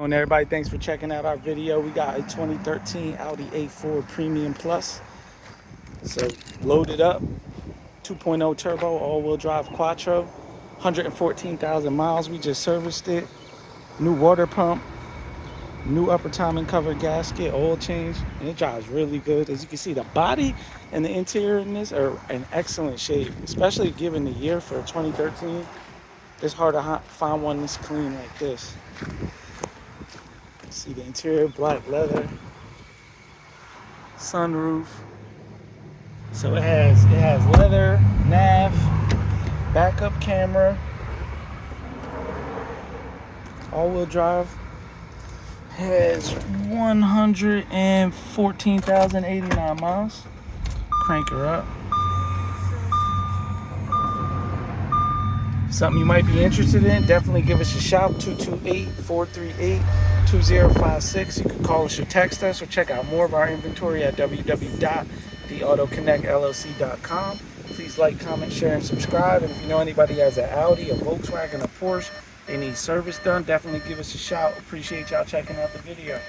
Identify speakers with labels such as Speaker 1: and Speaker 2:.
Speaker 1: On everybody, thanks for checking out our video. We got a 2013 Audi A4 Premium Plus. So loaded up, 2.0 turbo, all-wheel drive Quattro, 114,000 miles. We just serviced it. New water pump, new upper timing cover gasket, oil change, and it drives really good. As you can see, the body and the interior in this are in excellent shape, especially given the year for 2013. It's hard to find one that's clean like this. See the interior, black leather, sunroof. So it has leather, nav, backup camera, all-wheel drive. Has 114,089 miles. Crank her up. Something you might be interested in, definitely give us a shout. 228-438-2056. You can call us or text us, or check out more of our inventory at www.theautoconnectllc.com. Please like, comment, share, and subscribe. And if you know anybody who has an Audi, a Volkswagen, a Porsche, they need service done, definitely give us a shout. Appreciate y'all checking out the video.